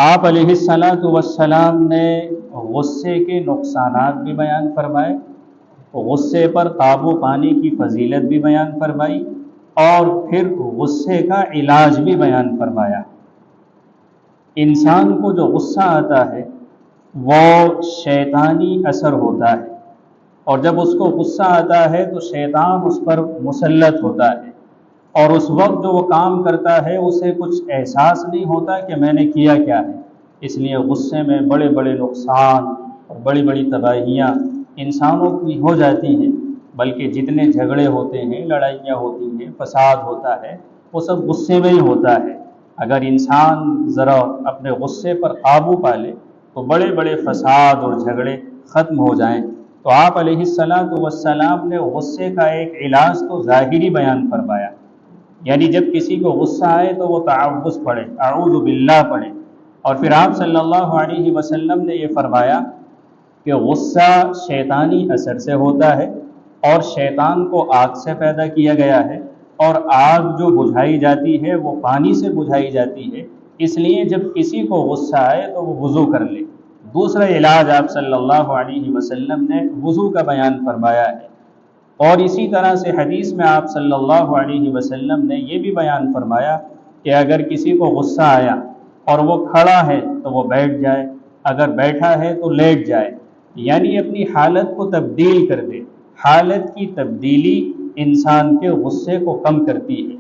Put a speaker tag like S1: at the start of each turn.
S1: آپ علیہ الصلاۃ والسلام نے غصے کے نقصانات بھی بیان فرمائے، غصے پر قابو پانے کی فضیلت بھی بیان فرمائی، اور پھر غصے کا علاج بھی بیان فرمایا۔ انسان کو جو غصہ آتا ہے وہ شیطانی اثر ہوتا ہے، اور جب اس کو غصہ آتا ہے تو شیطان اس پر مسلط ہوتا ہے، اور اس وقت جو وہ کام کرتا ہے اسے کچھ احساس نہیں ہوتا کہ میں نے کیا کیا ہے۔ اس لیے غصے میں بڑے بڑے نقصان اور بڑی بڑی تباہیاں انسانوں کی ہو جاتی ہیں، بلکہ جتنے جھگڑے ہوتے ہیں، لڑائیاں ہوتی ہیں، فساد ہوتا ہے، وہ سب غصے میں ہی ہوتا ہے۔ اگر انسان ذرا اپنے غصے پر قابو پا لے تو بڑے بڑے فساد اور جھگڑے ختم ہو جائیں۔ تو آپ علیہ الصلاۃ والسلام نے غصے کا ایک علاج تو ظاہری بیان فرمایا، یعنی جب کسی کو غصہ آئے تو وہ تعوذ پڑھے، اعوذ باللہ پڑھے، اور پھر آپ صلی اللہ علیہ وسلم نے یہ فرمایا کہ غصہ شیطانی اثر سے ہوتا ہے، اور شیطان کو آگ سے پیدا کیا گیا ہے، اور آگ جو بجھائی جاتی ہے وہ پانی سے بجھائی جاتی ہے، اس لیے جب کسی کو غصہ آئے تو وہ وضو کر لے۔ دوسرا علاج آپ صلی اللہ علیہ وسلم نے وضو کا بیان فرمایا ہے، اور اسی طرح سے حدیث میں آپ صلی اللہ علیہ وسلم نے یہ بھی بیان فرمایا کہ اگر کسی کو غصہ آیا اور وہ کھڑا ہے تو وہ بیٹھ جائے، اگر بیٹھا ہے تو لیٹ جائے، یعنی اپنی حالت کو تبدیل کر دے۔ حالت کی تبدیلی انسان کے غصے کو کم کرتی ہے۔